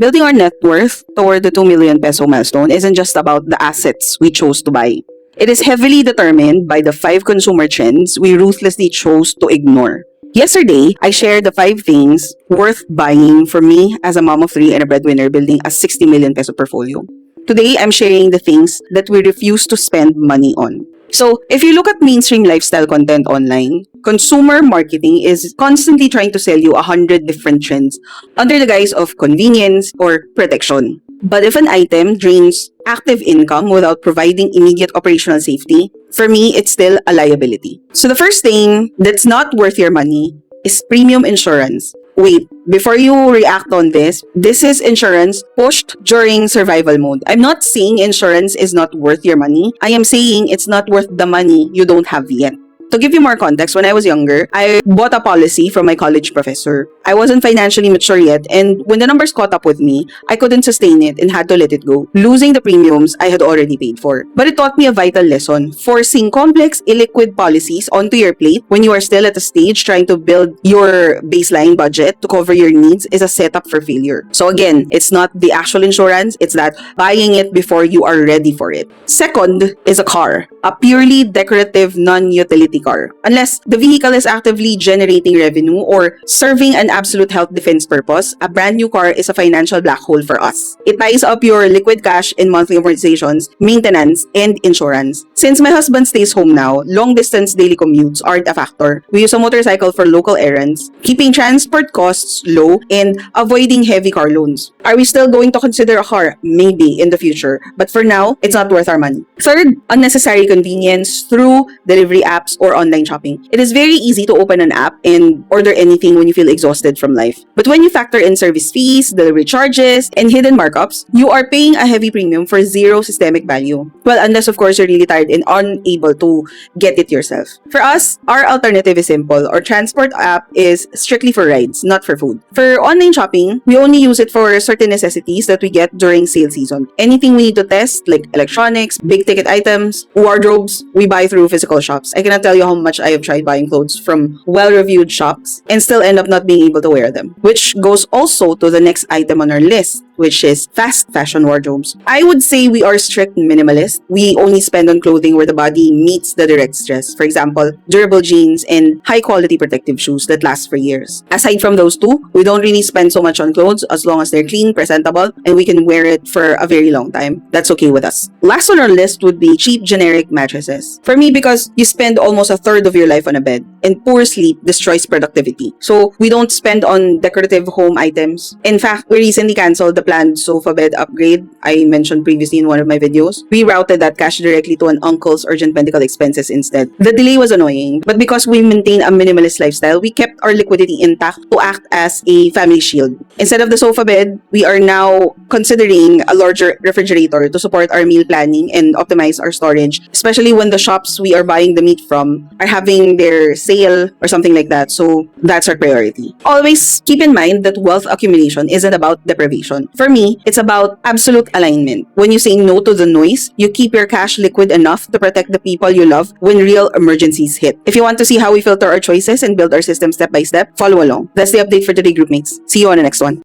Building our net worth toward the 2 million peso milestone isn't just about the assets we chose to buy. It is heavily determined by the 5 consumer trends we ruthlessly chose to ignore. Yesterday, I shared the 5 things worth buying for me as a mom of 3 and a breadwinner building a 60 million peso portfolio. Today, I'm sharing the things that we refuse to spend money on. So, if you look at mainstream lifestyle content online, consumer marketing is constantly trying to sell you 100 different trends under the guise of convenience or protection. But if an item drains active income without providing immediate operational safety, for me, it's still a liability. So the first thing that's not worth your money is premium insurance. Wait, before you react on this is insurance pushed during survival mode. I'm not saying insurance is not worth your money. I am saying it's not worth the money you don't have yet. To give you more context, when I was younger, I bought a policy from my college professor. I wasn't financially mature yet, and when the numbers caught up with me, I couldn't sustain it and had to let it go, losing the premiums I had already paid for. But it taught me a vital lesson. Forcing complex, illiquid policies onto your plate when you are still at a stage trying to build your baseline budget to cover your needs is a setup for failure. So again, it's not the actual insurance, it's that buying it before you are ready for it. Second is a car, a purely decorative, non-utility car. Unless the vehicle is actively generating revenue or serving an absolute health defense purpose, a brand new car is a financial black hole for us. It ties up your liquid cash in monthly amortizations, maintenance, and insurance. Since my husband stays home now, long-distance daily commutes aren't a factor. We use a motorcycle for local errands, keeping transport costs low and avoiding heavy car loans. Are we still going to consider a car? Maybe in the future, but for now, it's not worth our money. Third, unnecessary convenience through delivery apps or online shopping. It is very easy to open an app and order anything when you feel exhausted from life. But when you factor in service fees, delivery charges, and hidden markups, you are paying a heavy premium for zero systemic value. Well, unless of course you're really tired and unable to get it yourself. For us, our alternative is simple. Our transport app is strictly for rides, not for food. For online shopping, we only use it for certain necessities that we get during sale season. Anything we need to test, like electronics, big ticket items, wardrobes, we buy through physical shops. I cannot tell you how much I have tried buying clothes from well-reviewed shops and still end up not being able to wear them. Which goes also to the next item on our list, which is fast fashion wardrobes. I would say we are strict minimalist. We only spend on clothing where the body meets the direct stress. For example, durable jeans and high-quality protective shoes that last for years. Aside from those two, we don't really spend so much on clothes as long as they're clean, presentable, and we can wear it for a very long time. That's okay with us. Last on our list would be cheap generic mattresses. For me, because you spend almost a third of your life on a bed, and poor sleep destroys productivity. So we don't spend on decorative home items. In fact, we recently canceled the planned sofa bed upgrade I mentioned previously in one of my videos. We routed that cash directly to an uncle's urgent medical expenses instead. The delay was annoying, but because we maintain a minimalist lifestyle, we kept our liquidity intact to act as a family shield. Instead of the sofa bed, we are now considering a larger refrigerator to support our meal planning and optimize our storage, especially when the shops we are buying the meat from are having their sale or something like that. So that's our priority. Always keep in mind that wealth accumulation isn't about deprivation. For me, it's about absolute alignment. When you say no to the noise, you keep your cash liquid enough to protect the people you love when real emergencies hit. If you want to see how we filter our choices and build our system step by step, follow along. That's the update for today, groupmates. See you on the next one.